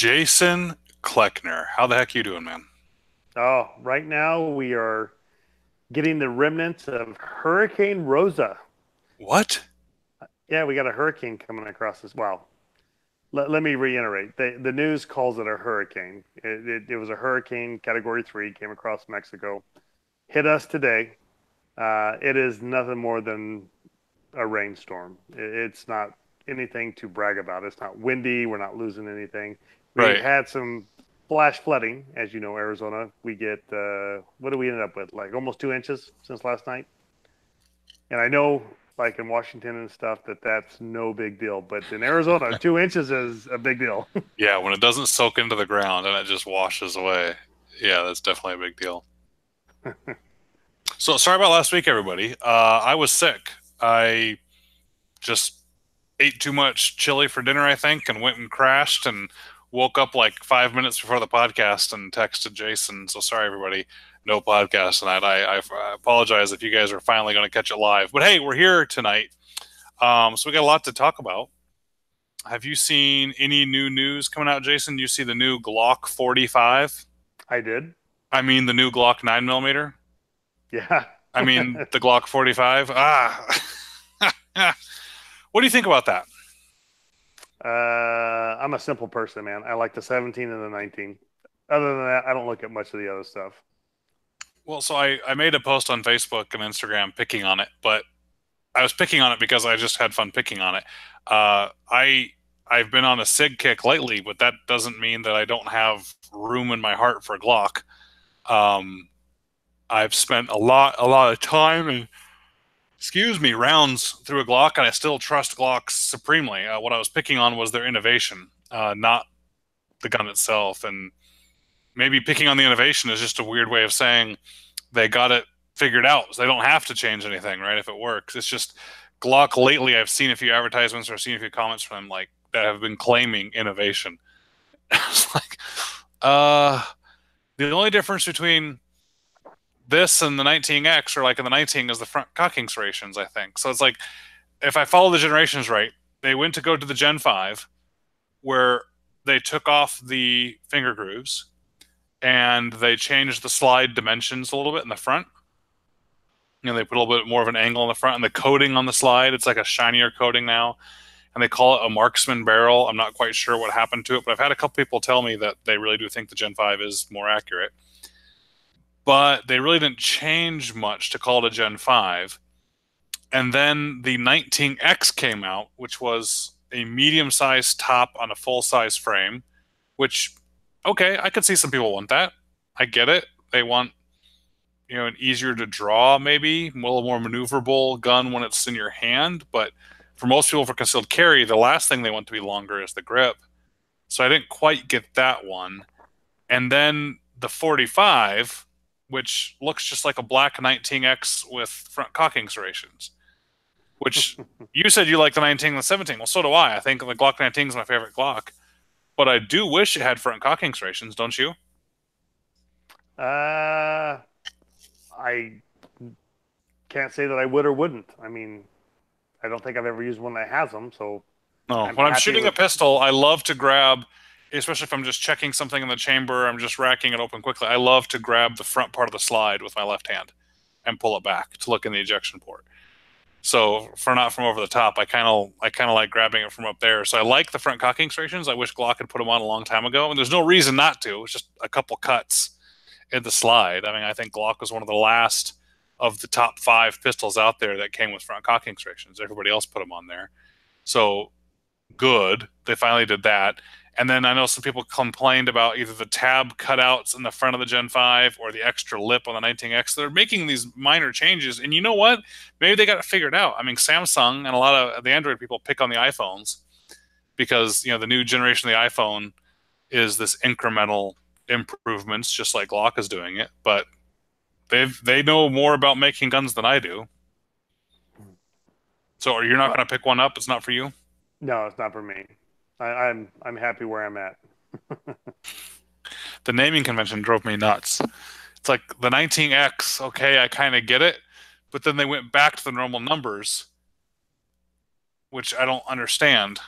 Jason Kleckner. How the heck you doing, man? Oh, right now we are getting the remnants of Hurricane Rosa. What? Yeah, we got a hurricane coming across as well. Let me reiterate. The news calls it a hurricane. It was a hurricane category 3, came across Mexico, hit us today. It is nothing more than a rainstorm. It's not anything to brag about. It's not windy. We're not losing anything. We've Right. had some flash flooding. As you know, Arizona, we get, what do we end up with? Like almost 2 inches since last night. And I know, like in Washington and stuff, that's no big deal. But in Arizona, 2 inches is a big deal. Yeah, when it doesn't soak into the ground and it just washes away. Yeah, that's definitely a big deal. So sorry about last week, everybody. I was sick. I just ate too much chili for dinner, I think, and went and crashed and woke up like 5 minutes before the podcast and texted Jason. So sorry, everybody. No podcast tonight. I apologize if you guys are finally going to catch it live. But hey, we're here tonight. So we got a lot to talk about. Have you seen any new news coming out, Jason? Do you see the new Glock 45? I did. I mean, the new Glock 9 millimeter. Yeah. I mean, the Glock 45. What do you think about that? I'm a simple person, man. I like the 17 and the 19. Other than that, I don't look at much of the other stuff. Well, so I made a post on Facebook and Instagram picking on it, but I was picking on it because I just had fun picking on it. I've been on a SIG kick lately, but that doesn't mean that I don't have room in my heart for Glock. Um, I've spent a lot of time and excuse me rounds through a Glock, and I still trust Glocks supremely. What I was picking on was their innovation, not the gun itself. And maybe picking on the innovation is just a weird way of saying they got it figured out. So they don't have to change anything, right? If it works, it's just Glock lately. I've seen a few advertisements or seen a few comments from them like that have been claiming innovation. It's like, uh, the only difference between this and the 19X or like in the 19 is the front cocking serrations, I think. So it's like if I follow the generations right, they went to go to the Gen 5 where they took off the finger grooves and they changed the slide dimensions a little bit in the front. They put a little bit more of an angle in the front and the coating on the slide. It's like a shinier coating now. And they call it a marksman barrel. I'm not quite sure what happened to it, but I've had a couple people tell me that they really do think the Gen 5 is more accurate. But they really didn't change much to call it a Gen 5. And then the 19X came out, which was a medium sized top on a full size frame, which, okay, I could see some people want that. I get it. They want, an easier to draw, maybe, a little more maneuverable gun when it's in your hand. But for most people for concealed carry, the last thing they want to be longer is the grip. So I didn't quite get that one. And then the 45, which looks just like a black 19X with front cocking serrations, which you said you like the 19 and the 17. Well, so do I. I think the Glock 19 is my favorite Glock. But I do wish it had front cocking serrations, don't you? Uh, I can't say that I would or wouldn't. I mean, I don't think I've ever used one that has them, so No. I'm When I'm happy shooting a with. pistol, I love to grab, especially if I'm just checking something in the chamber, I'm just racking it open quickly. I love to grab the front part of the slide with my left hand and pull it back to look in the ejection port. So for not from over the top, I kind of like grabbing it from up there. So I like the front cocking serrations. I wish Glock had put them on a long time ago, and there's no reason not to. It's just a couple cuts in the slide. I mean, I think Glock was one of the last of the top 5 pistols out there that came with front cocking serrations. Everybody else put them on there. So good. They finally did that. And then I know some people complained about either the tab cutouts in the front of the Gen 5 or the extra lip on the 19X. They're making these minor changes. And you know what? Maybe they got it figured out. I mean, Samsung and a lot of the Android people pick on the iPhones because, the new generation of the iPhone is this incremental improvements, just like Glock is doing it. But they know more about making guns than I do. So are you not Well, going to pick one up? It's not for you? no, it's not for me. I'm happy where I'm at. The naming convention drove me nuts. It's like the 19X, okay, I kind of get it, but then they went back to the normal numbers, which I don't understand.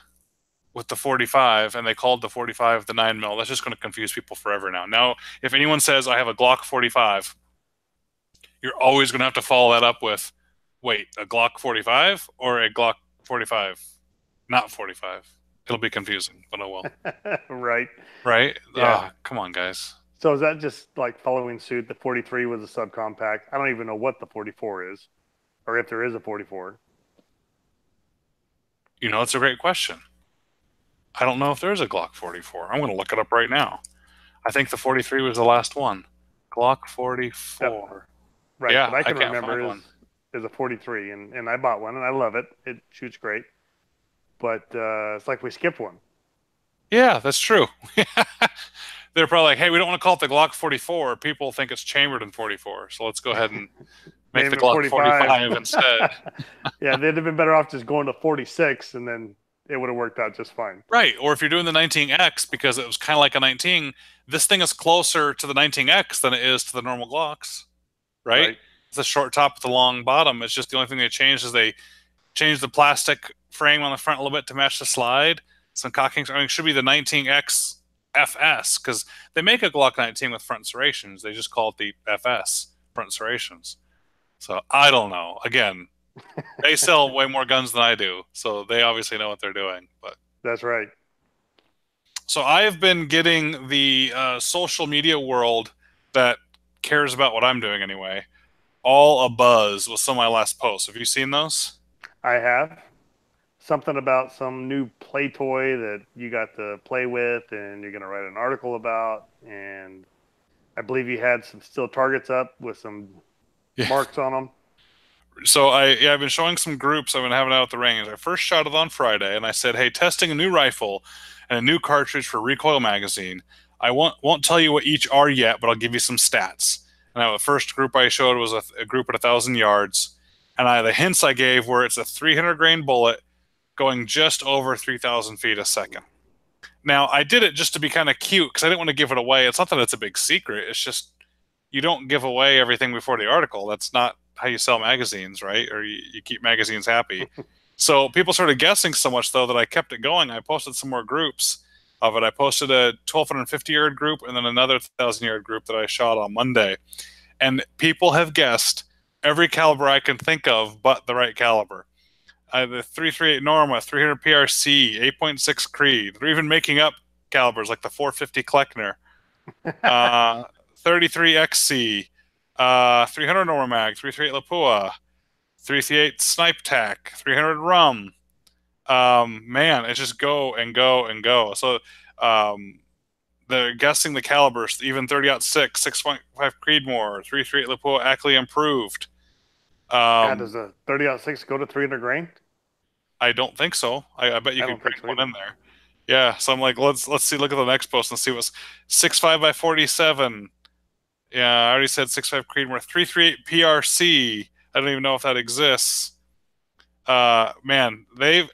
with the 45 and they called the 45 the 9 mil, that's just going to confuse people forever now. Now, if anyone says I have a Glock 45, you're always going to have to follow that up with, wait, a Glock 45 or a Glock 45, not 45. It'll be confusing, but oh well. Right. Right? Yeah. Come on, guys. So is that just like following suit? The 43 was a subcompact. I don't even know what the 44 is, or if there is a 44. You know, it's a great question. I don't know if there's a Glock 44. I'm going to look it up right now. I think the 43 was the last one. Glock Yep. 44. Right. But Yeah, I I can can't remember find one. is a 43, and I bought one and I love it. It shoots great, but it's like we skipped one. Yeah, that's true. They're probably like, hey, we don't want to call it the Glock 44. People think it's chambered in 44. So let's go ahead and make Name the it Glock 45. 45 instead. Yeah, they'd have been better off just going to 46, and then it would have worked out just fine. Right. Or if you're doing the 19X because it was kind of like a 19, this thing is closer to the 19X than it is to the normal Glocks. Right? Right. It's a short top with a long bottom. It's just the only thing they changed is they changed the plastic frame on the front a little bit to match the slide. Some cocking. I mean, it should be the 19X FS because they make a Glock 19 with front serrations. They just call it the FS front serrations. So I don't know. Again, they sell way more guns than I do, so they obviously know what they're doing. But That's right. so I have been getting the social media world that cares about what I'm doing anyway, all a buzz with some of my last posts. Have you seen those? I have something about some new play toy that you got to play with, and you're going to write an article about. And I believe you had some steel targets up with some Yeah. marks on them. So I've been showing some groups I've been having out at the range. I first shot it on Friday, and I said, "Hey, testing a new rifle and a new cartridge for recoil magazine. I won't tell you what each are yet, but I'll give you some stats." And the first group I showed was a group at 1,000 yards, and the hints I gave were it's a 300 grain bullet going just over 3,000 feet a second. Now I did it just to be kind of cute because I didn't want to give it away. It's not that it's a big secret. It's just you don't give away everything before the article. That's not how you sell magazines, right? Or you keep magazines happy. So people started guessing so much though that I kept it going. I posted some more groups of it. I posted a 1,250 yard group and then another 1,000 yard group that I shot on Monday. And people have guessed every caliber I can think of but the right caliber. The 338 Norma, 300 PRC, 8.6 Creed. They're even making up calibers like the 450 Kleckner, 33 XC, 300 Normag, 338 Lapua, 338 Snipe Tac, 300 Rum. Man, it's just go and go and go. So they're guessing the calibers, even 30-06, 6.5 Creedmoor, 338 Lapua Ackley Improved. God, does a 30-06 go to 300 grain? I don't think so. I bet you I could don't think crank so one either. in there. Yeah, so I'm like, let's see. Look at the next post and see what's 6.5 by 47. Yeah, I already said 6.5 Creedmoor, 338 PRC. I don't even know if that exists. Man, they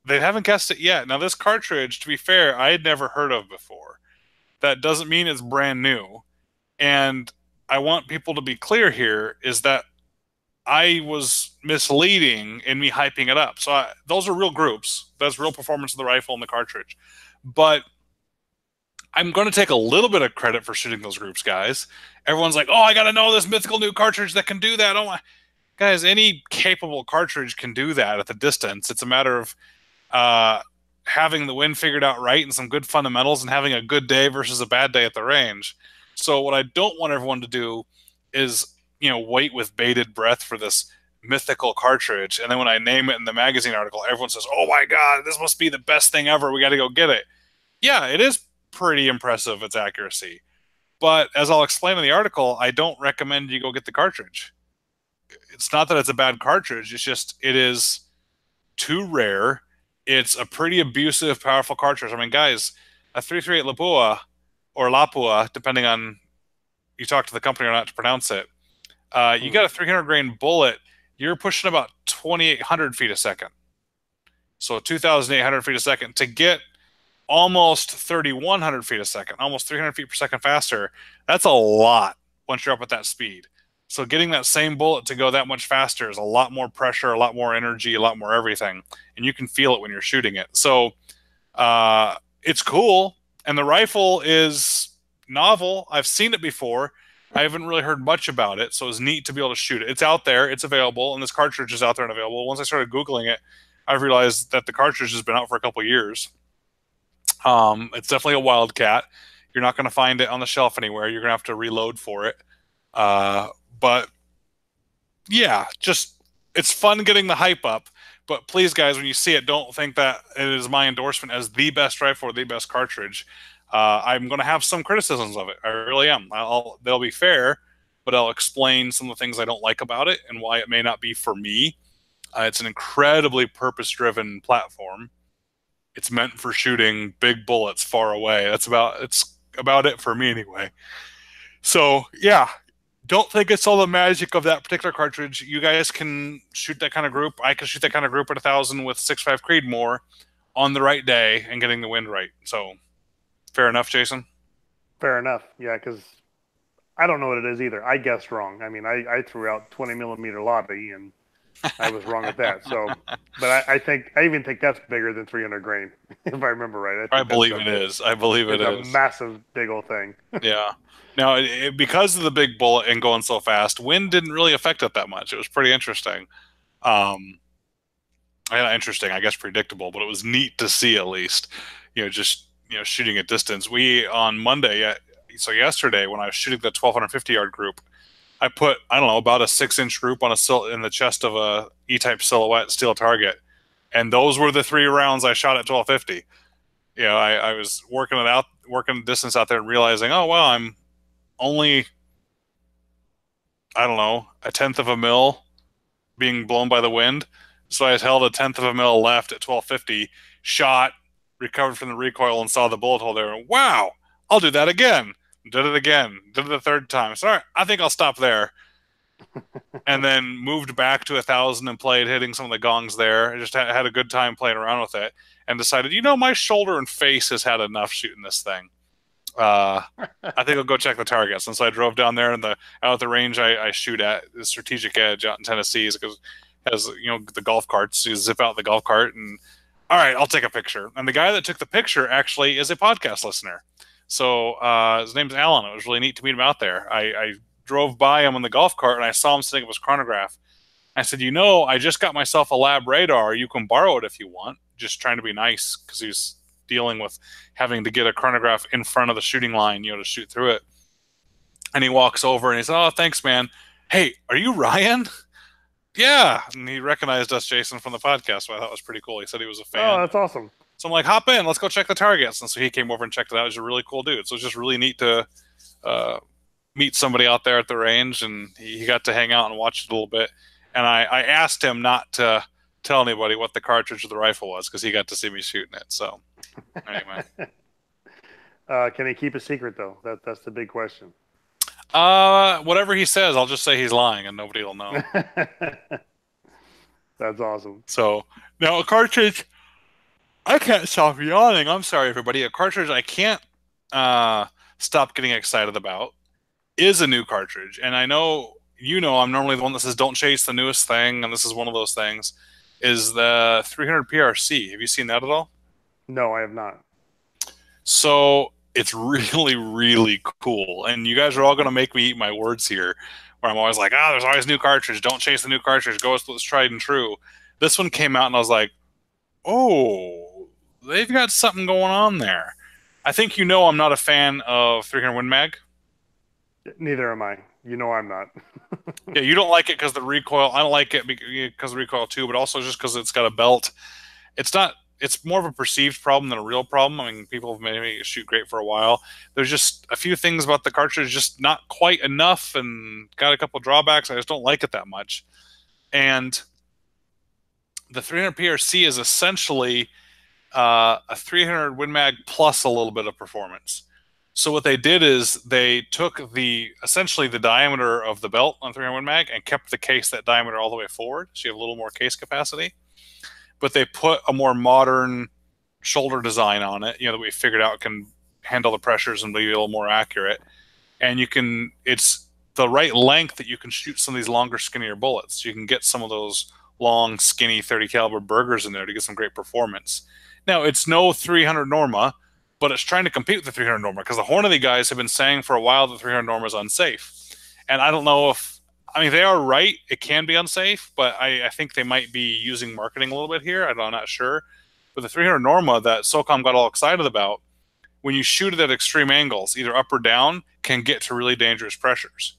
haven't guessed it yet. Now this cartridge, to be fair, I had never heard of before. That doesn't mean it's brand new. And I want people to be clear here is that I was misleading in me hyping it up. So those are real groups. That's real performance of the rifle and the cartridge. But I'm going to take a little bit of credit for shooting those groups, guys. Everyone's like, "Oh, I got to know this mythical new cartridge that can do that." Oh my, guys! Any capable cartridge can do that at the distance. It's a matter of uh, having the wind figured out right and some good fundamentals and having a good day versus a bad day at the range. So what I don't want everyone to do is, wait with bated breath for this mythical cartridge. And then when I name it in the magazine article, everyone says, "Oh my God, this must be the best thing ever. We got to go get it." Yeah, it is pretty impressive, its accuracy. But as I'll explain in the article, I don't recommend you go get the cartridge. It's not that it's a bad cartridge. It's just, it is too rare. It's a pretty abusive, powerful cartridge. I mean, guys, a 338 Lapua or Lapua, depending on you talk to the company or not to pronounce it, you got a 300 grain bullet, you're pushing about 2,800 feet a second. So 2,800 feet a second to get almost 3,100 feet a second, almost 300 feet per second faster. That's a lot once you're up at that speed. So getting that same bullet to go that much faster is a lot more pressure, a lot more energy, a lot more everything. And you can feel it when you're shooting it. So It's cool, and the rifle is novel. I've seen it before. I haven't really heard much about it, so it's neat to be able to shoot it. It's out there, it's available, and this cartridge is out there and available. Once I started Googling it, I've realized that the cartridge has been out for a couple years. It's definitely a wildcat. You're not going to find it on the shelf anywhere. You're going to have to reload for it. Uh, but yeah, just it's fun getting the hype up. But please, guys, when you see it, don't think that it is my endorsement as the best rifle or the best cartridge. I'm going to have some criticisms of it. I really am. They'll be fair, but I'll explain some of the things I don't like about it and why it may not be for me. It's an incredibly purpose-driven platform. It's meant for shooting big bullets far away. It's about it for me anyway. So yeah, don't think it's all the magic of that particular cartridge. You guys can shoot that kind of group. I can shoot that kind of group at 1,000 with 6.5 Creedmoor on the right day and getting the wind right. So fair enough, Jason. Fair enough. Yeah, because I don't know what it is either. I guessed wrong. I mean, I threw out 20 millimeter lobby and I was wrong at that. So, but I even think that's bigger than 300 grain, if I remember right. I I think that's believe it is. I believe it it's a is. massive, big old thing. Yeah. Now, because of the big bullet and going so fast, wind didn't really affect it that much. It was pretty interesting. Um, Interesting, I guess predictable, but it was neat to see at least. Just shooting at distance. We on Monday, so yesterday when I was shooting the 1,250 yard group, I put I don't know about a 6-inch group on in the chest of a E-type silhouette steel target, and those were the 3 rounds I shot at 1,250. I was working it out, working distance out there, and realizing, oh well, I'm only I don't know a tenth of a mil being blown by the wind. So I held a tenth of a mil left at 1,250, shot, recovered from the recoil, and saw the bullet hole there. And wow, I'll do that again. Did it again. Did it the third time. Sorry, I think I'll stop there. And then moved back to 1,000 and played, hitting some of the gongs there. I just had a good time playing around with it, and decided, my shoulder and face has had enough shooting this thing. I think I'll go check the targets. And so I drove down there, and out at the range I shoot at, the Strategic Edge out in Tennessee, because it has the golf carts. You zip out the golf cart, and all right, I'll take a picture. And the guy that took the picture actually is a podcast listener. So his name's Alan. It was really neat to meet him out there. I drove by him on the golf cart, and I saw him sitting with his chronograph. I said, I just got myself a lab radar. You can borrow it if you want. Just trying to be nice, because he's dealing with having to get a chronograph in front of the shooting line, to shoot through it. And he walks over and he said, "Oh, thanks, man. Hey, are you Ryan?" Yeah. And he recognized us, Jason, from the podcast, so I thought it was pretty cool. He said he was a Oh, fan. that's awesome. So I'm like, hop in, let's go check the targets. And so he came over and checked it out. He was a really cool dude. So it was just really neat to meet somebody out there at the range, and he got to hang out and watch it a little bit. And I asked him not to tell anybody what the cartridge of the rifle was, because he got to see me shooting it. So anyway. Can he keep a secret though? That's the big question. Whatever he says, I'll just say he's lying, and nobody will know. That's awesome. So now a cartridge, I can't stop yawning. I'm sorry, everybody. A cartridge I can't stop getting excited about is a new cartridge, and I know I'm normally the one that says don't chase the newest thing, and this is one of those things. Is the 300 PRC? Have you seen that at all? No, I have not. So it's really, really cool. And you guys are all going to make me eat my words here, where I'm always like, there's always new cartridge. Don't chase the new cartridge. Go with what's tried and true. This one came out, and I was like, oh, they've got something going on there. I think I'm not a fan of 300 Win Mag. Neither am I. I'm not. Yeah, you don't like it because the recoil. I don't like it because of the recoil too, but also just because it's got a belt. It's not. It's more of a perceived problem than a real problem. I mean, people have made it shoot great for a while. There's just a few things about the cartridge just not quite enough, and got a couple drawbacks. I just don't like it that much. And the 300 PRC is essentially a 300 Win Mag plus a little bit of performance. So what they did is they took essentially the diameter of the belt on 300 Win Mag and kept the case that diameter all the way forward, so you have a little more case capacity. But they put a more modern shoulder design on it, that we figured out can handle the pressures and be a little more accurate. And it's the right length that you can shoot some of these longer, skinnier bullets. You can get some of those long, skinny 30 caliber burgers in there to get some great performance. Now, it's no 300 Norma, but it's trying to compete with the 300 Norma because the Hornady guys have been saying for a while that 300 Norma is unsafe. And I don't know if, I mean, they are right. It can be unsafe, but I think they might be using marketing a little bit here. I'm not sure. But the 300 Norma that SOCOM got all excited about, when you shoot it at extreme angles, either up or down, can get to really dangerous pressures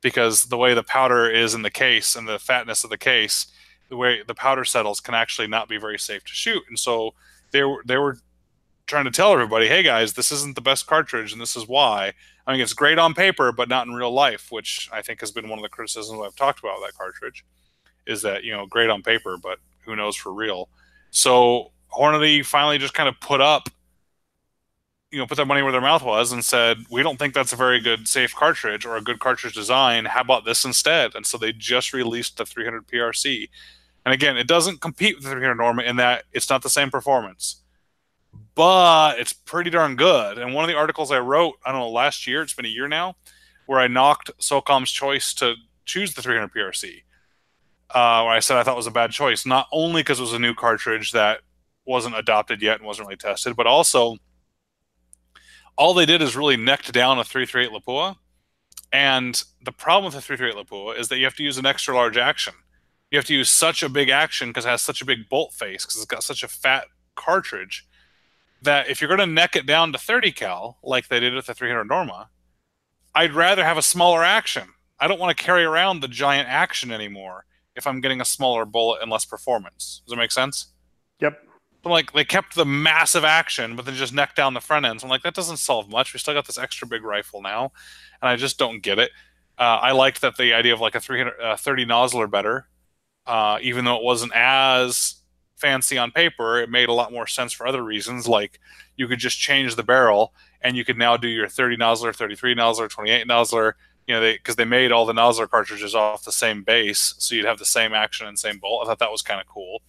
because the way the powder is in the case and the fatness of the case, the way the powder settles can actually not be very safe to shoot. And so they were trying to tell everybody, hey guys, this isn't the best cartridge, and this is why. I mean, it's great on paper, but not in real life, which I think has been one of the criticisms I've talked about with that cartridge, is that, great on paper, but who knows for real. So Hornady finally just kind of put their money where their mouth was and said, we don't think that's a very good safe cartridge or a good cartridge design. How about this instead? And so they just released the 300 PRC. And again, it doesn't compete with the 300 Norma in that it's not the same performance, but it's pretty darn good. And one of the articles I wrote, I don't know, last year, it's been a year now, where I knocked SOCOM's choice to choose the 300 PRC, where I said I thought it was a bad choice, not only because it was a new cartridge that wasn't adopted yet and wasn't really tested, but also all they did is really necked down a 338 Lapua. And the problem with the 338 Lapua is that you have to use an extra large action. You have to use such a big action because it has such a big bolt face, because it's got such a fat cartridge, that if you're going to neck it down to 30 cal, like they did with the 300 Norma, I'd rather have a smaller action. I don't want to carry around the giant action anymore if I'm getting a smaller bullet and less performance. Does that make sense? Yep. So like they kept the massive action, but then just necked down the front end. So I'm like, that doesn't solve much. We still got this extra big rifle now, and I just don't get it. I liked that the idea of like a 330 nozzler better, even though it wasn't as fancy on paper, it made a lot more sense for other reasons. Like you could just change the barrel, and you could now do your 30 nozzler, 33 nozzler, 28 nozzler. Because they made all the nozzler cartridges off the same base, so you'd have the same action and same bolt. I thought that was kind of cool.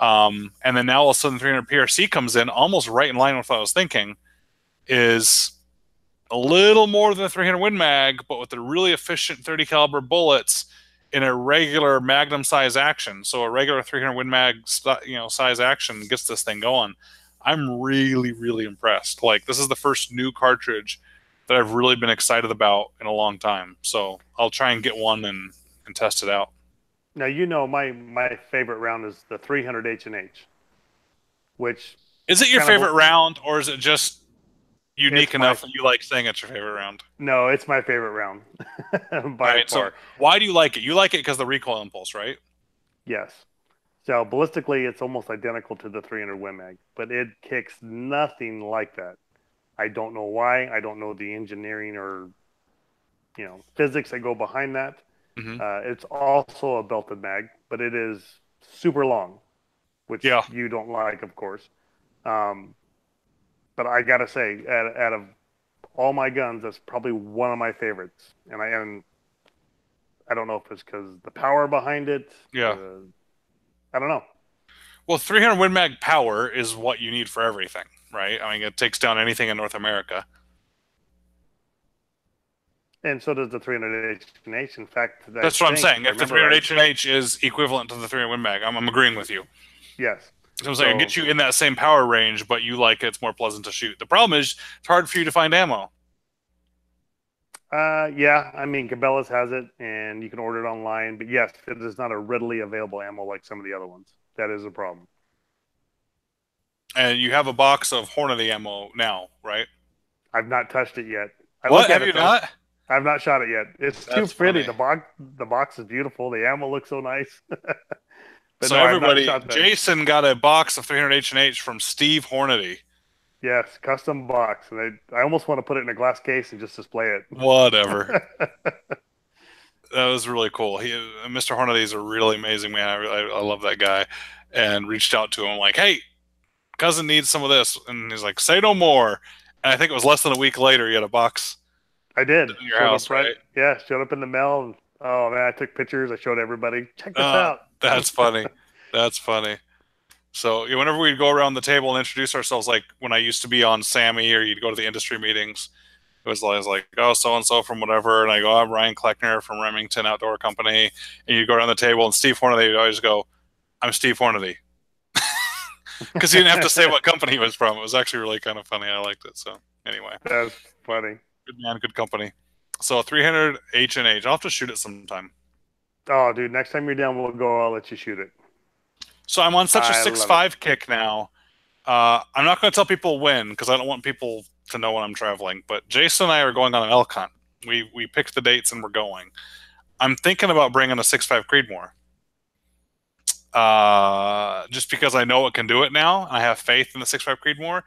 And then now all of a sudden 300 PRC comes in almost right in line with what I was thinking, is a little more than the 300 Win Mag, but with the really efficient 30 caliber bullets in a regular Magnum size action. So a regular 300 Win Mag, size action gets this thing going. I'm really, really impressed. Like, this is the first new cartridge that I've really been excited about in a long time. So I'll try and get one and test it out. Now, my favorite round is the 300 H&H, which is it your favorite round, or is it just unique enough that you like saying it's your favorite round? No, it's my favorite round by far. So why do you like it? You like it because the recoil impulse, right? Yes. So ballistically, it's almost identical to the 300 Win Mag, but it kicks nothing like that. I don't know why. I don't know the engineering or physics that go behind that. Mm-hmm. It's also a belted mag, but it is super long, which you don't like, of course. But I gotta say, out of all my guns, that's probably one of my favorites. And I don't know if it's because the power behind it. Yeah. I don't know. Well, 300 Win Mag power is what you need for everything, right? I mean, it takes down anything in North America. And so does the 300 H&H. In fact, that's what I'm saying. If the 300 H&H is equivalent to the 300 Win Mag, I'm agreeing with you. Yes. So I'm saying, get you in that same power range, but you like it's more pleasant to shoot. The problem is it's hard for you to find ammo. Yeah. I mean, Cabela's has it, and you can order it online. But yes, it is not a readily available ammo like some of the other ones. That is a problem. And you have a box of Hornady ammo now, right? I've not touched it yet. What? Have you not? I've not shot it yet. It's too pretty. The box is beautiful. The ammo looks so nice. So no, everybody, Jason got a box of 300 H&H from Steve Hornady. Yes, custom box. And I almost want to put it in a glass case and just display it. Whatever. That was really cool. Mr. Hornady is a really amazing man. I love that guy. And reached out to him like, hey, cousin needs some of this. And he's like, say no more. And I think it was less than a week later he had a box. I did. In your house, right? Yeah, showed up in the mail. Oh, man, I took pictures. I showed everybody. Check this out. That's funny. That's funny. So whenever we'd go around the table and introduce ourselves, like when I used to be on Sammy, or you'd go to the industry meetings, it was always like, oh, so-and-so from whatever. And I go, I'm Ryan Kleckner from Remington Outdoor Company. And you'd go around the table, and Steve Hornady would always go, I'm Steve Hornady. because he didn't have to say what company he was from. It was actually really kind of funny. I liked it. So anyway, That's funny. good man, good company. So 300 H&H. I'll have to shoot it sometime. Oh, dude, next time you're down, we'll go. I'll let you shoot it. So I'm on such a I six love it. five kick now. I'm not going to tell people when because I don't want people to know when I'm traveling. But Jason and I are going on an elk hunt. We picked the dates and we're going. I'm thinking about bringing a 6.5 Creedmoor. Just because I know it can do it now, and I have faith in the 6.5 Creedmoor.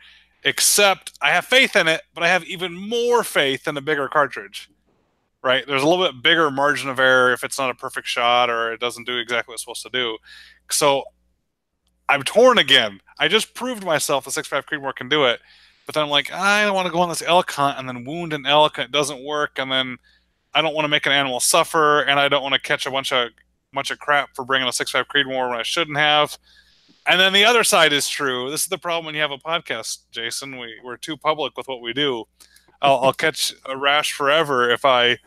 Except I have faith in it, but I have even more faith in a bigger cartridge. Right? There's a little bit bigger margin of error if it's not a perfect shot or it doesn't do exactly what it's supposed to do. So I'm torn again. I just proved myself the 6.5 Creedmoor can do it, but then I'm like, I don't want to go on this elk hunt and then wound an elk and it doesn't work, and then I don't want to make an animal suffer, and I don't want to catch a bunch of crap for bringing a 6.5 Creedmoor when I shouldn't have. And then the other side is true. This is the problem when you have a podcast, Jason. We're too public with what we do. I'll catch a rash forever if I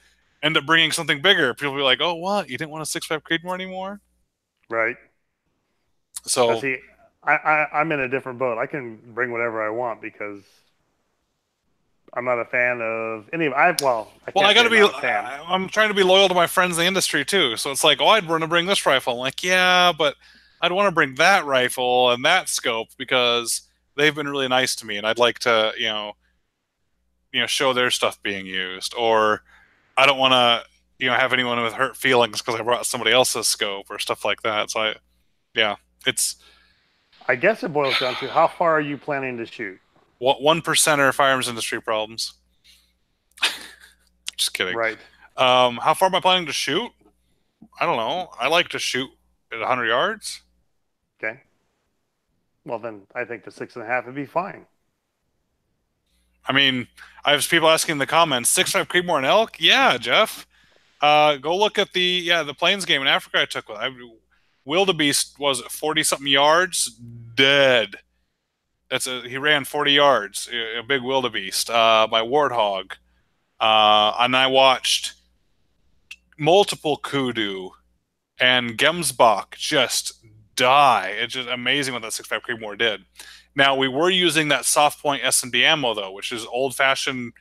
end up bringing something bigger. People will be like, "Oh, what? You didn't want a 6.5 Creedmoor anymore?" Right. So, See, I'm in a different boat. I can bring whatever I want because I'm not a fan of any of. I well, I can't got say to I'm be. not a fan. I'm trying to be loyal to my friends in the industry too. So it's like, oh, I'd want to bring this rifle. I'm like, yeah, but I'd want to bring that rifle and that scope because they've been really nice to me, and I'd like to, show their stuff being used. Or I don't want to, have anyone with hurt feelings because I brought somebody else's scope or stuff like that. So yeah, it's I guess it boils down to how far are you planning to shoot? what 1%er firearms industry problems. Just kidding. Right. How far am I planning to shoot? I don't know. I like to shoot at 100 yards. Okay. Well, then I think the 6.5 would be fine. I mean, I have people asking in the comments, 6.5 Creedmoor and elk? Yeah, Jeff. Go look at the Plains game in Africa I took with. Wildebeest was 40 something yards, dead. He ran 40 yards, a big wildebeest by Warthog. And I watched multiple kudu and Gemsbach just die. It's just amazing what that 6.5 Creedmoor did. Now, we were using that soft point S&B ammo, though, which is old-fashioned,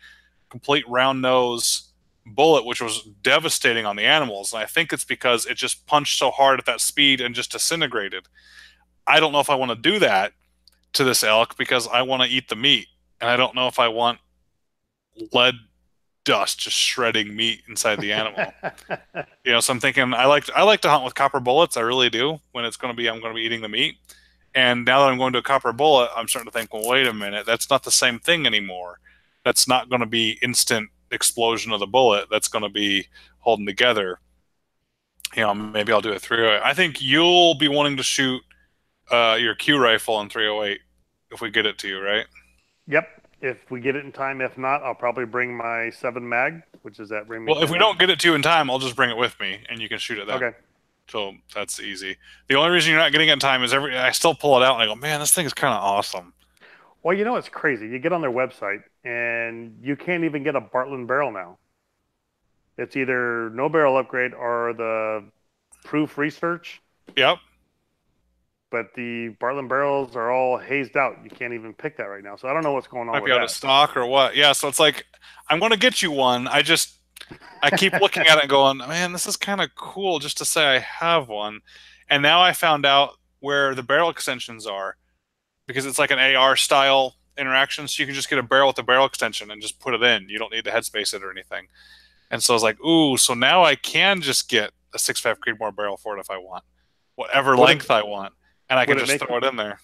complete round nose bullet, which was devastating on the animals. And I think it's because it just punched so hard at that speed and just disintegrated. I don't know if I want to do that to this elk because I want to eat the meat. And I don't know if I want lead dust just shredding meat inside the animal. So I'm thinking I like to hunt with copper bullets. I really do. When I'm going to be eating the meat. And now that I'm going to a copper bullet, I'm starting to think, well, wait a minute, that's not the same thing anymore. That's not going to be instant explosion of the bullet. That's going to be holding together. Maybe I'll do a 308. I think you'll be wanting to shoot your Q rifle in 308 if we get it to you, right? Yep. If we get it in time, if not, I'll probably bring my 7 mag, which is that Well, if we don't get it to you in time, I'll just bring it with me and you can shoot it then. Okay. So that's easy. The only reason you're not getting it in time is I still pull it out and I go, man, this thing is kind of awesome. Well, it's crazy. You get on their website and you can't even get a Bartlett barrel now. It's either no barrel upgrade or the proof research. Yep. But the Bartlett barrels are all hazed out. You can't even pick that right now. So I don't know what's going on Might with be out that. of stock or what. Yeah, so it's like, I'm going to get you one. I keep looking at it and going, man, this is kind of cool just to say I have one. And now I found out where the barrel extensions are because it's like an AR style interaction. So you can just get a barrel with a barrel extension and just put it in. You don't need to headspace it or anything. And so I was like, ooh, so now I can just get a 6.5 Creedmoor barrel for it if I want, whatever length I want. And I can just throw it in there.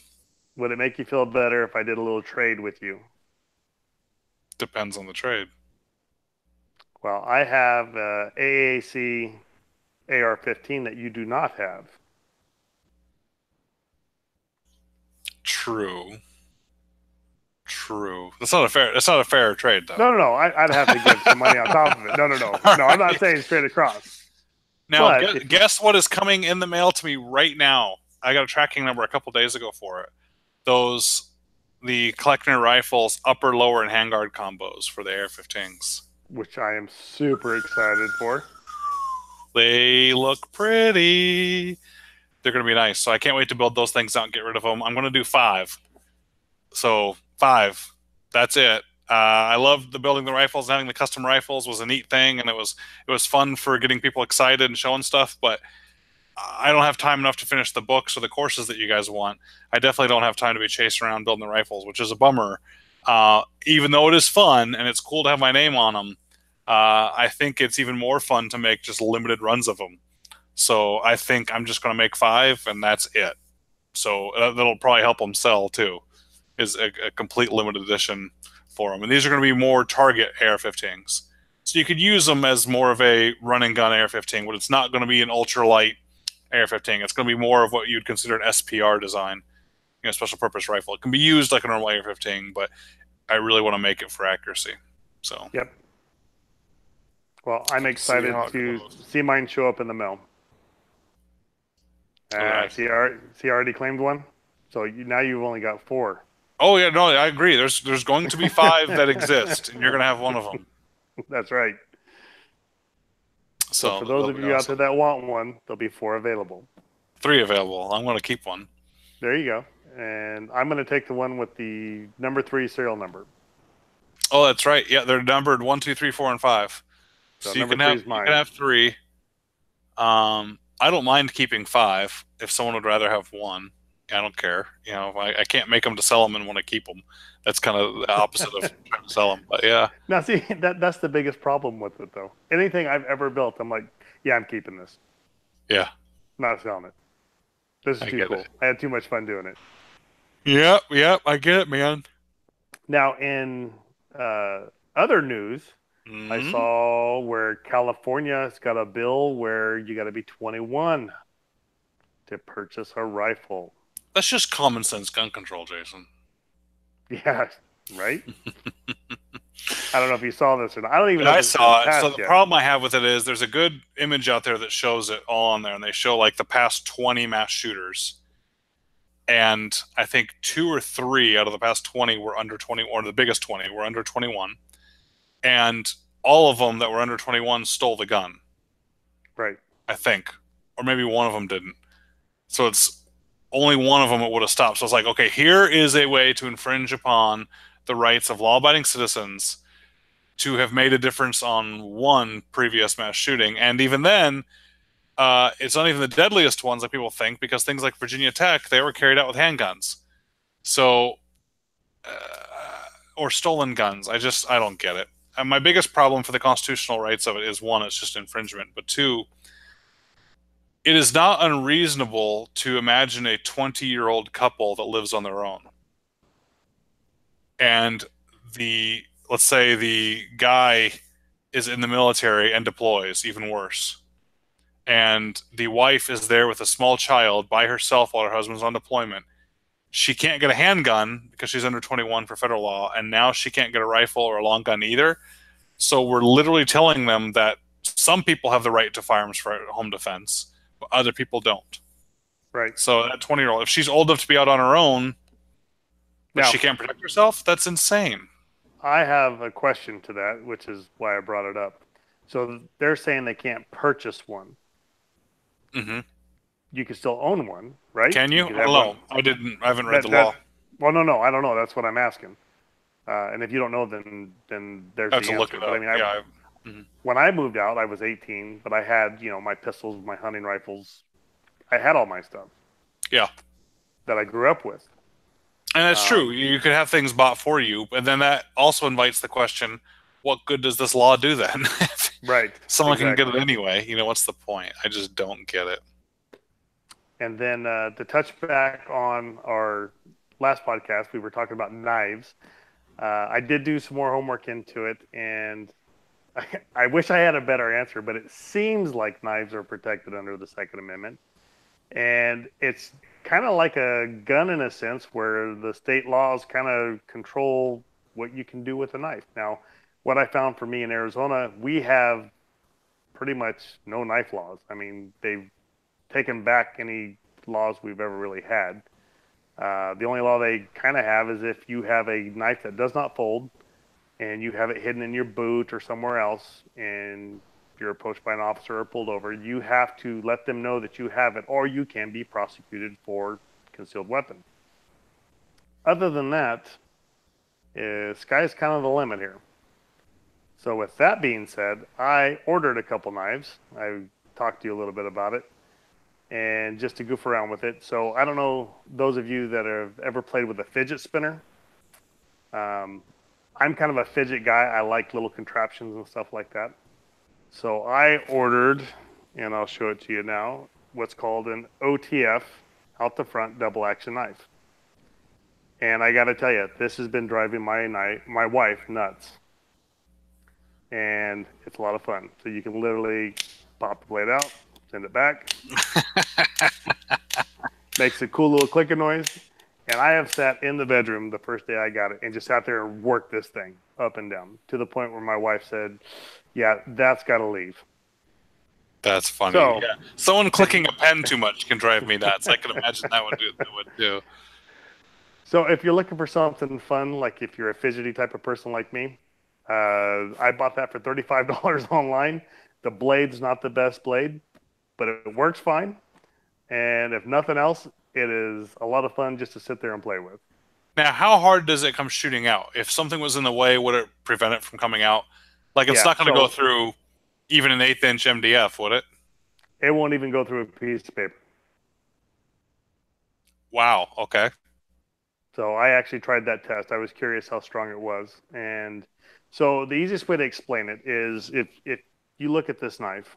Would it make you feel better if I did a little trade with you? Depends on the trade. Well, I have AAC AR-15 that you do not have. True. That's not a fair trade, though. No. I'd have to give some money on top of it. No. Right. No, I'm not saying straight across. Now, guess what is coming in the mail to me right now? I got a tracking number a couple days ago for it. The Kleckner rifles, upper, lower, and handguard combos for the AR-15s. Which I am super excited for. They look pretty. They're going to be nice. So I can't wait to build those things out and get rid of them. I'm going to do five. So five. That's it. I loved the building the rifles, having the custom rifles was a neat thing, and it was fun for getting people excited and showing stuff. But I don't have time enough to finish the books or the courses that you guys want. I definitely don't have time to be chasing around building the rifles, which is a bummer. Even though it is fun and it's cool to have my name on them, I think it's even more fun to make just limited runs of them. So I think I'm just going to make five, and that's it. So that'll probably help them sell too, is a complete limited edition for them. And these are going to be more target AR-15s. So you could use them as more of a run and gun AR-15, but it's not going to be an ultralight AR-15. It's going to be more of what you'd consider an SPR design, special purpose rifle. It can be used like a normal AR-15, but I really want to make it for accuracy. So Yep. Well, I'm excited to see mine show up in the mail. See, I already claimed one. So now you've only got 4. Oh yeah, no, I agree. There's going to be 5 that exist, and you're going to have one of them. That's right. So for those of you awesome. out there that want one, there'll be 4 available. 3 available. I'm going to keep one. There you go. And I'm going to take the one with the number 3 serial number. Oh, that's right. Yeah, they're numbered 1, 2, 3, 4, and 5. So you can have 3. I don't mind keeping 5 if someone would rather have 1. I don't care. I can't make them to sell them and want to keep them. That's kind of the opposite of trying to sell them. But yeah. Now, see, that's the biggest problem with it, though. Anything I've ever built, I'm like, yeah, I'm keeping this. Yeah. Not selling it. This is too cool. I had too much fun doing it. Yep. I get it, man. Now, in other news, I saw where California's got a bill where you got to be 21 to purchase a rifle. That's just common sense gun control, Jason. Yeah, right? I don't know if you saw this or not. I don't even know. I saw it. So the problem I have with it is there's a good image out there that shows it all on there, and they show like the past 20 mass shooters. And I think 2 or 3 out of the past 20 were under 20, or the biggest 20 were under 21. And all of them that were under 21 stole the gun. Right. I think. Or maybe one of them didn't. So it's only one of them it would have stopped. So it's like, okay, here is a way to infringe upon the rights of law-abiding citizens to have made a difference on one previous mass shooting. And even then, it's not even the deadliest ones that people think, because things like Virginia Tech, they were carried out with handguns. So, or stolen guns. I don't get it. And my biggest problem for the constitutional rights of it is, 1, it's just infringement. But 2, it is not unreasonable to imagine a 20-year-old couple that lives on their own. And let's say the guy is in the military and deploys, even worse. And the wife is there with a small child by herself while her husband's on deployment. She can't get a handgun because she's under 21 for federal law, and now she can't get a rifle or a long gun either. So we're literally telling them that some people have the right to firearms for home defense, but other people don't. Right. So that 20-year-old, if she's old enough to be out on her own, but she can't protect herself, that's insane. I have a question to that, which is why I brought it up. So they're saying they can't purchase one. Mm-hmm. You can still own one, right? Can you? I don't know. I haven't read the law. Well, no, I don't know. That's what I'm asking. And if you don't know, then there's the answer. I have to look it up. When I moved out, I was 18, but I had, my pistols, my hunting rifles. I had all my stuff. Yeah. That I grew up with. And that's true. You could have things bought for you, and then that also invites the question, what good does this law do then? Right. Someone can get it anyway. What's the point? I just don't get it. And then to touch back on our last podcast, we were talking about knives. I did do some more homework into it, and I wish I had a better answer, but it seems like knives are protected under the Second Amendment. And it's kind of like a gun in a sense, where the state laws kind of control what you can do with a knife. Now, what I found for me in Arizona, we have pretty much no knife laws. I mean, they've taken back any laws we've ever really had. The only law they kind of have is if you have a knife that does not fold and you have it hidden in your boot or somewhere else, and if you're approached by an officer or pulled over, you have to let them know that you have it, or you can be prosecuted for concealed weapon. Other than that, sky's kind of the limit here. So with that being said, I ordered a couple knives. I talked to you a little bit about it, and just to goof around with it. So I don't know, those of you that have ever played with a fidget spinner. I'm kind of a fidget guy. I like little contraptions and stuff like that. So I ordered, and I'll show it to you now, what's called an OTF, out the front double action knife. And I got to tell you, this has been driving my wife nuts. And it's a lot of fun. So you can literally pop the blade out, send it back. Makes a cool little clicking noise. And I have sat in the bedroom the first day I got it and just sat there and worked this thing up and down to the point where my wife said, yeah, that's got to leave. That's funny. So, yeah. Someone clicking a pen too much can drive me nuts. I can imagine that would do. So if you're looking for something fun, like if you're a fidgety type of person like me, I bought that for $35 online. The blade's not the best blade, but it works fine. And if nothing else, it is a lot of fun just to sit there and play with. Now, how hard does it come shooting out? If something was in the way, would it prevent it from coming out? Like, it's not going to go through even an 1/8 inch MDF, would it? It won't even go through a piece of paper. Wow. Okay. So I actually tried that test. I was curious how strong it was. And so the easiest way to explain it is if you look at this knife,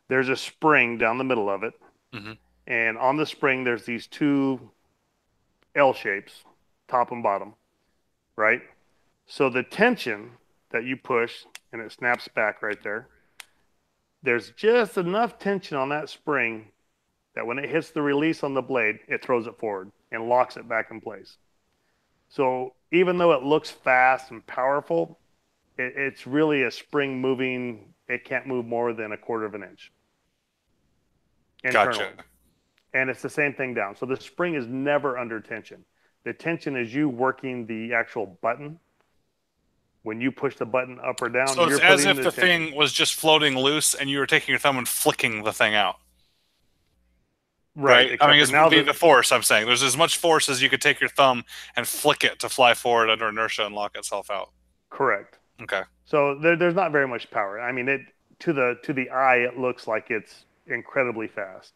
there's a spring down the middle of it. Mm-hmm. And on the spring, there's these two L shapes, top and bottom, right? So the tension that you push, and it snaps back right there, there's just enough tension on that spring that when it hits the release on the blade, it throws it forward and locks it back in place. So even though it looks fast and powerful, it's really a spring moving. It can't move more than 1/4 of an inch. Internally. Gotcha. And it's the same thing down. So the spring is never under tension. The tension is you working the actual button. When you push the button up or down, so it's as if the thing was just floating loose and you were taking your thumb and flicking the thing out. Right? I mean, it's the force, I'm saying. There's as much force as you could take your thumb and flick it to fly forward under inertia and lock itself out. Correct. Okay. So there's not very much power. I mean, to the eye, it looks like it's incredibly fast.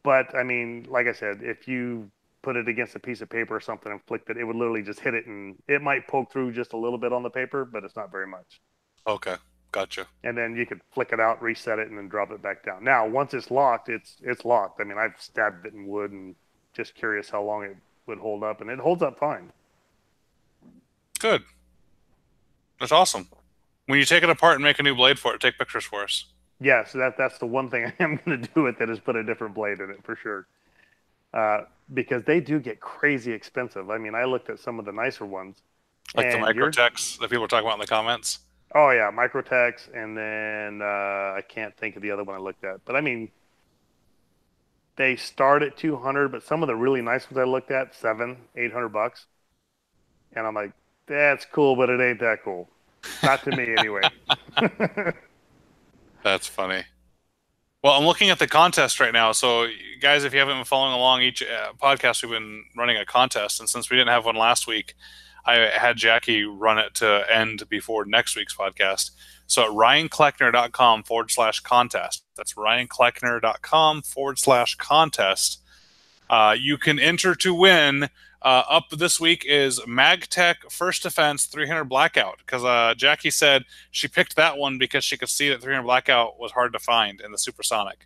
But I mean, like I said, if you put it against a piece of paper or something and flicked it, it would literally just hit it, and it might poke through just a little bit on the paper, but it's not very much. Okay, gotcha. And then you could flick it out, reset it, and then drop it back down. Now, once it's locked, it's locked. I mean, I've stabbed it in wood and just curious how long it would hold up, and it holds up fine. Good. That's awesome. When you take it apart and make a new blade for it, take pictures for us. Yeah, so that's the one thing I am going to do with it is put a different blade in it for sure. Because they do get crazy expensive. I mean, I looked at some of the nicer ones. Like the Microtex that people were talking about in the comments? Oh, yeah, Microtex, and then I can't think of the other one I looked at. But, I mean, they start at $200, but some of the really nice ones I looked at, $700-800. And I'm like, that's cool, but it ain't that cool. Not to me, anyway. That's funny. Well, I'm looking at the contest right now. So, guys, if you haven't been following along each podcast, we've been running a contest. And since we didn't have one last week, I had Jackie run it to end before next week's podcast. So at ryankleckner.com/contest. That's ryankleckner.com/contest. You can enter to win. Up this week is MagTech First Defense 300 Blackout, because Jackie said she picked that one because she could see that 300 Blackout was hard to find in the Supersonic.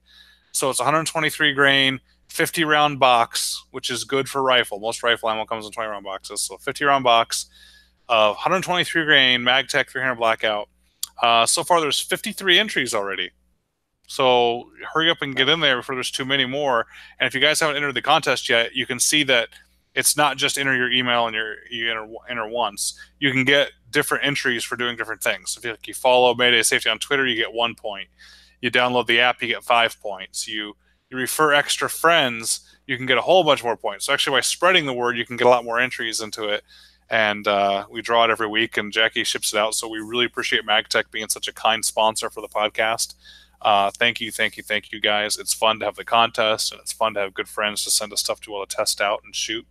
So it's 123 grain, 50 round box, which is good for rifle. Most rifle ammo comes in 20 round boxes. So 50 round box, 123 grain, MagTech 300 Blackout. So far there's 53 entries already. So hurry up and get in there before there's too many more. And if you guys haven't entered the contest yet, you can see that it's not just enter your email and you enter once. You can get different entries for doing different things. If you follow Mayday Safety on Twitter, you get 1 point. You download the app, you get 5 points. You refer extra friends, you can get a whole bunch more points. So actually, by spreading the word, you can get a lot more entries into it. and we draw it every week, and Jackie ships it out. So we really appreciate MagTech being such a kind sponsor for the podcast. Thank you, thank you, thank you, guys. It's fun to have the contest, and it's fun to have good friends to send us stuff to be able to test out and shoot.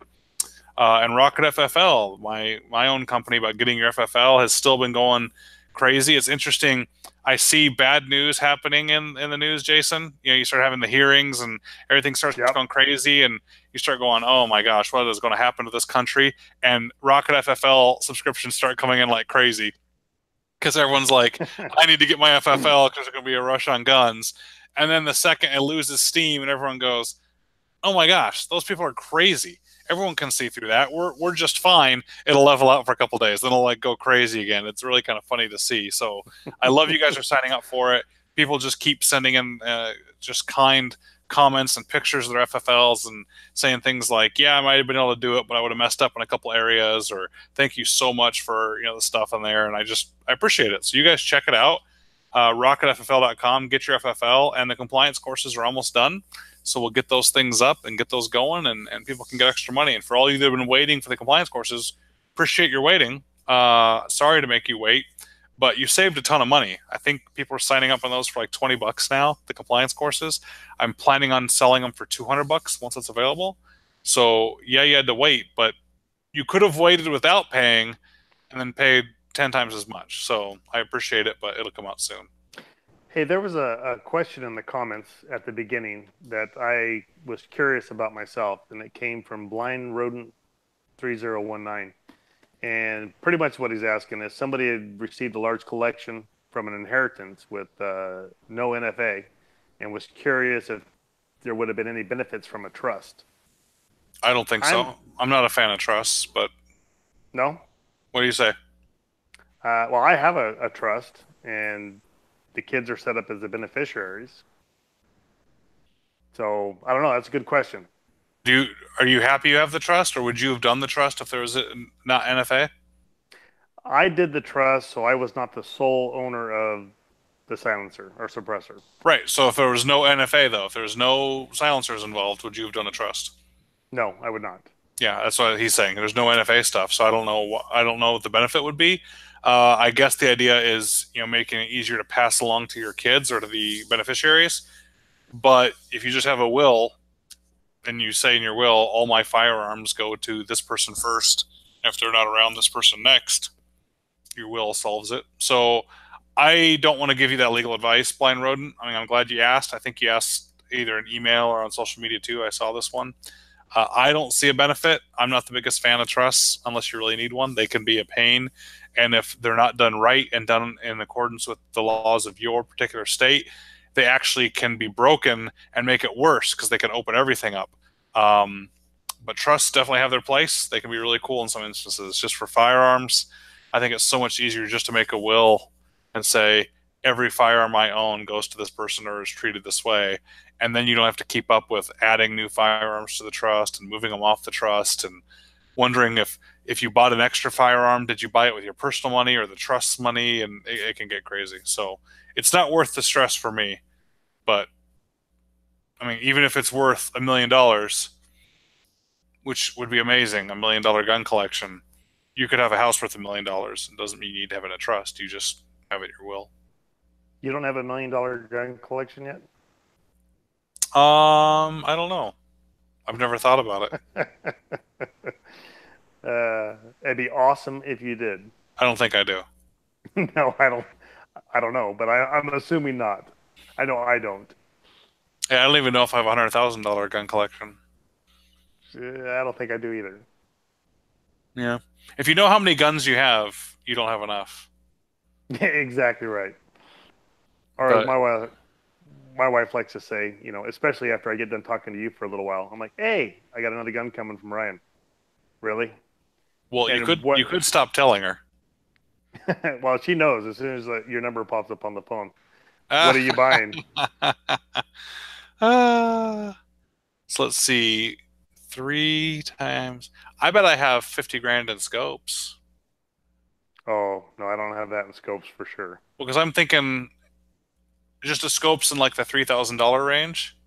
And Rocket FFL, my own company about getting your FFL, has still been going crazy. It's interesting. I see bad news happening in the news, Jason. You know, you start having the hearings and everything starts Yep. going crazy, and you start going, "Oh my gosh, what is going to happen to this country?" And Rocket FFL subscriptions start coming in like crazy because everyone's like, "I need to get my FFL because there's going to be a rush on guns." And then the second it loses steam, and everyone goes, "Oh my gosh, those people are crazy." Everyone can see through that. We're just fine. It'll level out for a couple of days, then it'll like go crazy again. It's really kind of funny to see. So I love you guys are signing up for it. People just keep sending in just kind comments and pictures of their FFLs and saying things like, "Yeah, I might have been able to do it, but I would have messed up in a couple areas," or "Thank you so much for the stuff in there." And I appreciate it. So you guys check it out. RocketFFL.com. Get your FFL, and the compliance courses are almost done. So we'll get those things up and get those going, and people can get extra money. And for all you that have been waiting for the compliance courses, appreciate your waiting. Sorry to make you wait, but you saved a ton of money. I think people are signing up on those for like $20 now, the compliance courses. I'm planning on selling them for $200 once it's available. So yeah, you had to wait, but you could have waited without paying and then paid 10 times as much. So I appreciate it, but it'll come out soon. Hey, there was a question in the comments at the beginning that I was curious about myself, and it came from Blind Rodent 3019. And pretty much what he's asking is somebody had received a large collection from an inheritance with no NFA and was curious if there would have been any benefits from a trust. I don't think I'm so. I'm not a fan of trusts, but no. what do you say? Well, I have a trust, and the kids are set up as the beneficiaries. So I don't know. That's a good question. Are you happy you have the trust, or would you have done the trust if there was not NFA? I did the trust, so I was not the sole owner of the silencer or suppressor. Right. So if there was no NFA though, if there was no silencers involved, would you have done a trust? No, I would not. Yeah, that's what he's saying. There's no NFA stuff, so I don't know. I don't know what the benefit would be. I guess the idea is making it easier to pass along to your kids or to the beneficiaries. But if you just have a will and you say in your will, all my firearms go to this person first, if they're not around, this person next, your will solves it. So I don't want to give you that legal advice, Blind Rodent. I mean, I'm glad you asked. I think you asked either an email or on social media too. I saw this one. I don't see a benefit. I'm not the biggest fan of trusts unless you really need one. They can be a pain. And if they're not done right and done in accordance with the laws of your particular state, they actually can be broken and make it worse because they can open everything up. But trusts definitely have their place. They can be really cool in some instances. Just for firearms, I think it's so much easier just to make a will and say, every firearm I own goes to this person or is treated this way. And then you don't have to keep up with adding new firearms to the trust and moving them off the trust and wondering if you bought an extra firearm, did you buy it with your personal money or the trust's money? And it can get crazy. So it's not worth the stress for me. But I mean, even if it's worth $1 million, which would be amazing, $1 million gun collection, you could have a house worth $1 million. It doesn't mean you need to have it in a trust. You just have it in your will. You don't have $1 million gun collection yet? I don't know. I've never thought about it. It'd be awesome if you did. I don't think I do. No, I don't. I don't know, but I'm assuming not. I know I don't. Yeah, I don't even know if I have $100,000 gun collection. I don't think I do either. Yeah. If you know how many guns you have, you don't have enough. Exactly right. Or as But my wife likes to say, especially after I get done talking to you for a little while, I'm like, "Hey, I got another gun coming from Ryan." Really? well, you And could what? you could stop telling her. Well, she knows as soon as your number pops up on the phone. What are Ah, you buying? ah. So let's see. Three times. I bet I have 50 grand in scopes. Oh no, I don't have that in scopes for sure. Well, because I'm thinking just the scopes in like the $3,000 range,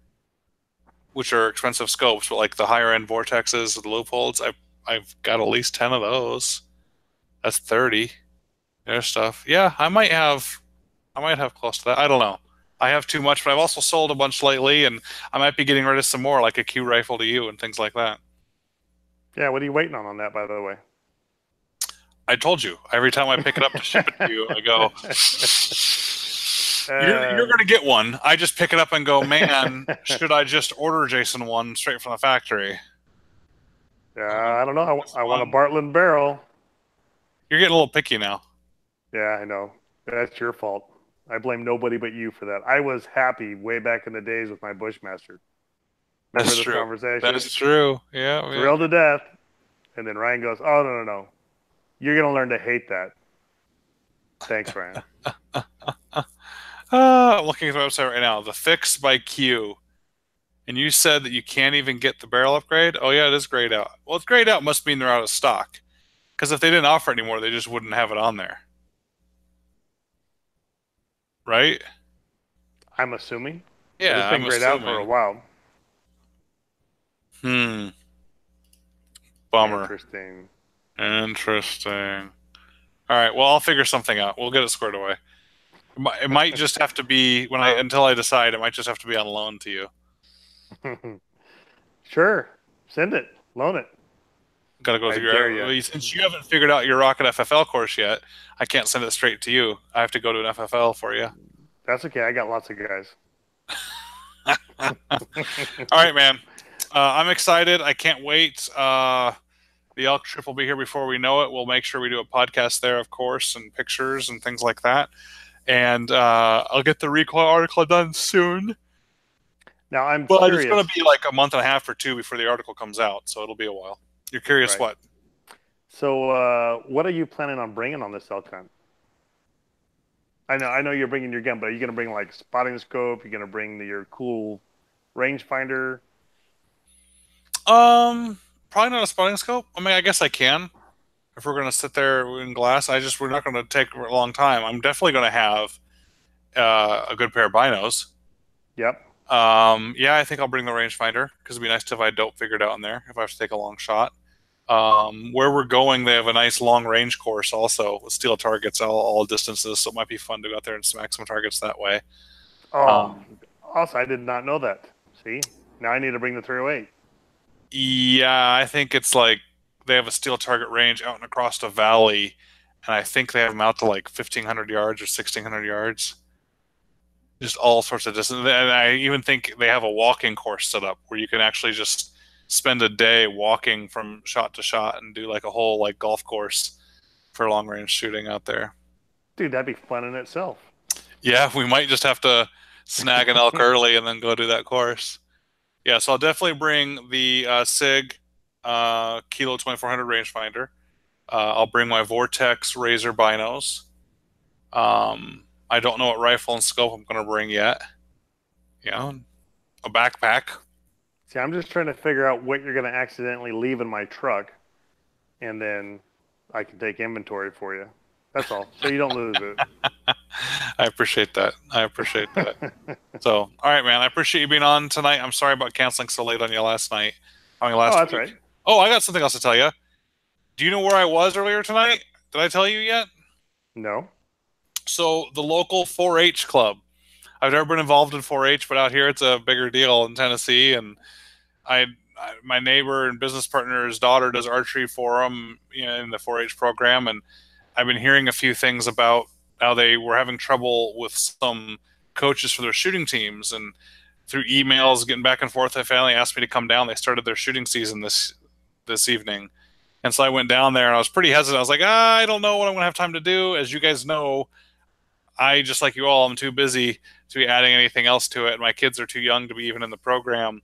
which are expensive scopes, but like the higher end vortexes, the loopholes, I I've got at least 10 of those. That's 30. There's stuff. Yeah, I might have close to that. I don't know. I have too much, but I've also sold a bunch lately, and I might be getting rid of some more, like a Q rifle to you and things like that. Yeah, what are you waiting on that, by the way? I told you, every time I pick it up to ship it to you, I go, you're um, going to get one. I just pick it up and go, man, should I just order Jason one straight from the factory? I don't know. This I want a one, Bartlett barrel. you're getting a little picky now. Yeah, I know. That's your fault. I blame nobody but you for that. I was happy way back in the days with my Bushmaster. Remember That's this true. conversation? That's true. Yeah, yeah. Thrilled to death. And then Ryan goes, "Oh, no, no, no. You're going to learn to hate that." Thanks, Ryan. I'm looking at the website right now. The Fix by Q. And you said that you can't even get the barrel upgrade? Oh, yeah, it is grayed out. Well, it's grayed out must mean they're out of stock. Because if they didn't offer it anymore, they just wouldn't have it on there. Right? I'm assuming. But it's Yeah, been I'm grayed out for a assuming. while. Hmm. Bummer. Interesting. Interesting. All right, well, I'll figure something out. We'll get it squared away. It might just have to be until I decide. It might just have to be on loan to you. Sure. Send it. Loan it. Got to go I through dare you. since you haven't figured out your Rocket FFL course yet. I can't send it straight to you. I have to go to an FFL for you. That's okay. I got lots of guys. All right, man. I'm excited. I can't wait. The elk trip will be here before we know it. We'll make sure we do a podcast there, of course, and pictures and things like that. And I'll get the recoil article done soon. Now I'm But it's going to curious. be like a month and a half or two before the article comes out, so it'll be a while. You're curious Right. what? So, what are you planning on bringing on this elk hunt? I know you're bringing your gun, but are you going to bring like spotting scope? You're going to bring your cool rangefinder? Probably not a spotting scope. I mean, I guess I can if we're going to sit there in glass. We're not going to take a long time. I'm definitely going to have a good pair of binos. Yep. Yeah, I think I'll bring the rangefinder because it'd be nice to have I dope figured out in there if I have to take a long shot. Where we're going, they have a nice long range course also with steel targets all distances, so it might be fun to go out there and smack some targets that way. Oh, Um, also, I did not know that. See, now I need to bring the 308. yeah, I think it's like they have a steel target range out and across the valley, and I think they have them out to like 1,500 yards or 1,600 yards. Just all sorts of distance. And I even think they have a walking course set up where you can actually just spend a day walking from shot to shot and do like a whole like golf course for long range shooting out there. Dude, that'd be fun in itself. Yeah, we might just have to snag an elk early and then go do that course. Yeah, so I'll definitely bring the SIG Kilo 2400 rangefinder. I'll bring my Vortex Razor binos. I don't know what rifle and scope I'm going to bring yet. You know, a backpack. See, I'm just trying to figure out what you're going to accidentally leave in my truck, and then I can take inventory for you. That's all. So you don't lose it. I appreciate that. I appreciate that. So, all right, man. I appreciate you being on tonight. I'm sorry about canceling so late on you last night. I mean, Oh, last that's week. right. Oh, I got something else to tell you. Do you know where I was earlier tonight? Did I tell you yet? No. So, the local 4-H club. I've never been involved in 4-H, but out here it's a bigger deal in Tennessee. And my neighbor and business partner's daughter does archery for them, in the 4-H program, and I've been hearing a few things about how they were having trouble with some coaches for their shooting teams, and through emails getting back and forth, they finally asked me to come down. They started their shooting season this evening, and so I went down there, and I was pretty hesitant. I was like, I don't know what I'm going to have time to do. As you guys know, I just like you all, I'm too busy to be adding anything else to it. My kids are too young to be even in the program.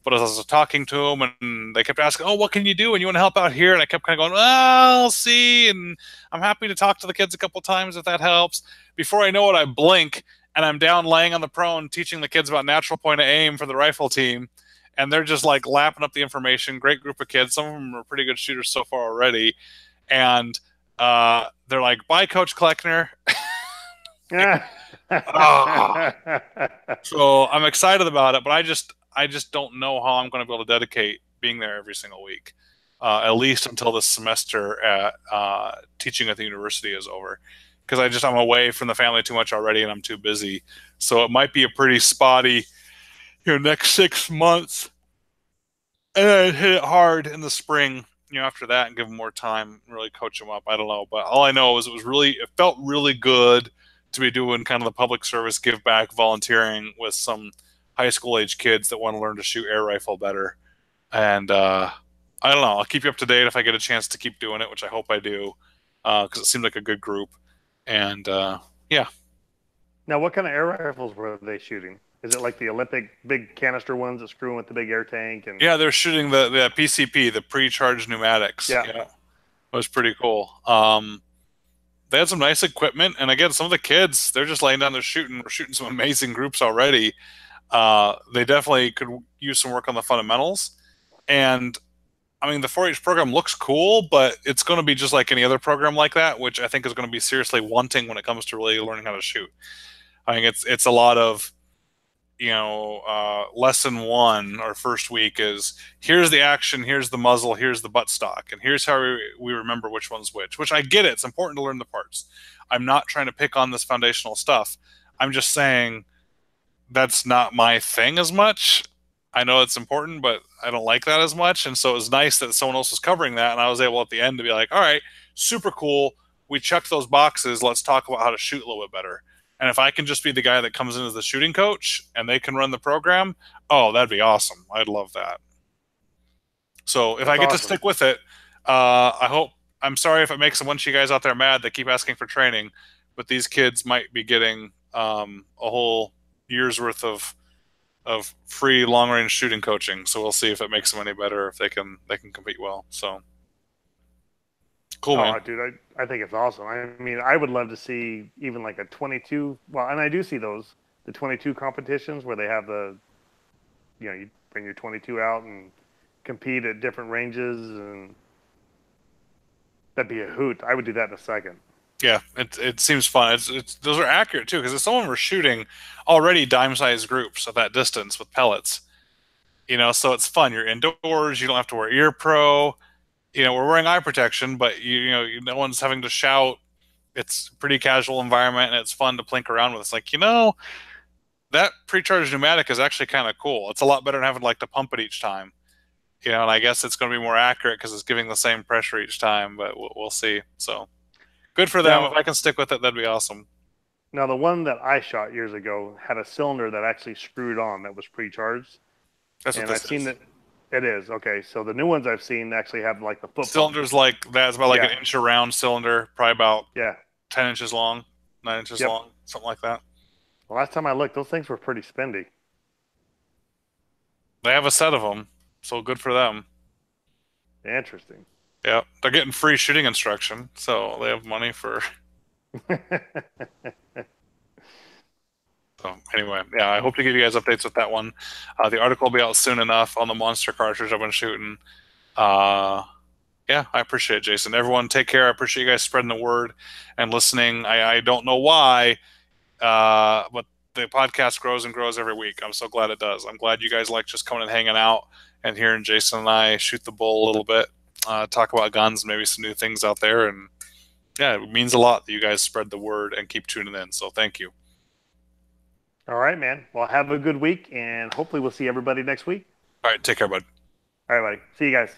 But as I was talking to them, and they kept asking, "Oh, what can you do? And you want to help out here?" And I kept kind of going, "Well, I'll see." And I'm happy to talk to the kids a couple times if that helps. Before I know it, I blink, and I'm down laying on the prone teaching the kids about natural point of aim for the rifle team. And they're just like lapping up the information. Great group of kids. Some of them are pretty good shooters so far already. And they're like, "Bye, Coach Kleckner." Ah. So I'm excited about it, but I just don't know how I'm going to be able to dedicate being there every single week. at least until this semester at teaching at the university is over. Because I'm away from the family too much already, and I'm too busy. So it might be a pretty spotty, next 6 months, and then hit it hard in the spring. After that, and give them more time, and really coach them up. I don't know, but all I know is it felt really good to be doing kind of the public service give back volunteering with some high school age kids that want to learn to shoot air rifle better. And I don't know. I'll keep you up to date if I get a chance to keep doing it, which I hope I do, because it seemed like a good group. And yeah, Now, what kind of air rifles were they shooting? Is it like the Olympic big canister ones that screw in with the big air tank? And yeah, they're shooting the PCP, the pre-charged pneumatics. yeah, Yeah, it was pretty cool. They had some nice equipment, and again, some of the kids they're just laying down there shooting. We're shooting some amazing groups already. They definitely could use some work on the fundamentals. And I mean, the 4-H program looks cool, but it's going to be just like any other program like that, which I think is going to be seriously wanting when it comes to really learning how to shoot. I think it's a lot of lesson one or first week is here's the action, here's the muzzle, here's the butt stock, and here's how we remember which one's which. Which I get it; it's important to learn the parts. I'm not trying to pick on this foundational stuff. I'm just saying that's not my thing as much. I know it's important, but I don't like that as much. And so it was nice that someone else was covering that. And I was able at the end to be like, all right, super cool. We checked those boxes. Let's talk about how to shoot a little bit better. And if I can just be the guy that comes in as the shooting coach and they can run the program, oh, that'd be awesome. I'd love that. So if I that's get to awesome. stick with it, I hope. I'm sorry if it makes a bunch of you guys out there mad that keep asking for training, but these kids might be getting a whole year's worth of free long range shooting coaching. So we'll see if it makes them any better, if they can compete well. So cool, Oh, man. dude, I think it's awesome. I mean, I would love to see even like a 22. Well, and I do see those the 22 competitions where they have you bring your 22 out and compete at different ranges, and that'd be a hoot. I would do that in a second. Yeah, it seems fun. It's those are accurate too because if someone were shooting already dime sized groups at that distance with pellets, so it's fun. You're indoors. You don't have to wear ear pro. We're wearing eye protection, but no one's having to shout. It's a pretty casual environment and it's fun to plink around with. It's like, that pre-charged pneumatic is actually kind of cool. It's a lot better than having like to pump it each time. And I guess it's going to be more accurate because it's giving the same pressure each time, but we'll see. So good for them. If Now, I can stick with it, that'd be awesome. now the one that I shot years ago had a cylinder that actually screwed on that was pre-charged, That's what and I've this seen is. that it is okay. So the new ones I've seen actually have like the foot pump. Cylinders like that is about like an Yeah, inch around cylinder, probably about yeah, 10 inches long, 9 inches yep. long, something like that. The last time I looked, those things were pretty spendy. They have a set of them, so good for them. Interesting. Yeah, they're getting free shooting instruction, so they have money for. So anyway, yeah, I hope to give you guys updates with that one. The article will be out soon enough on the monster cartridge I've been shooting. Uh, yeah, I appreciate it, Jason. Everyone, take care. I appreciate you guys spreading the word and listening. I don't know why, but the podcast grows and grows every week. I'm so glad it does. I'm glad you guys like just coming and hanging out and hearing Jason and I shoot the bull a little bit, talk about guns, maybe some new things out there. And yeah, it means a lot that you guys spread the word and keep tuning in. So thank you. All right, man. Well, have a good week, and hopefully we'll see everybody next week. All right, take care, bud. All right, buddy. See you guys.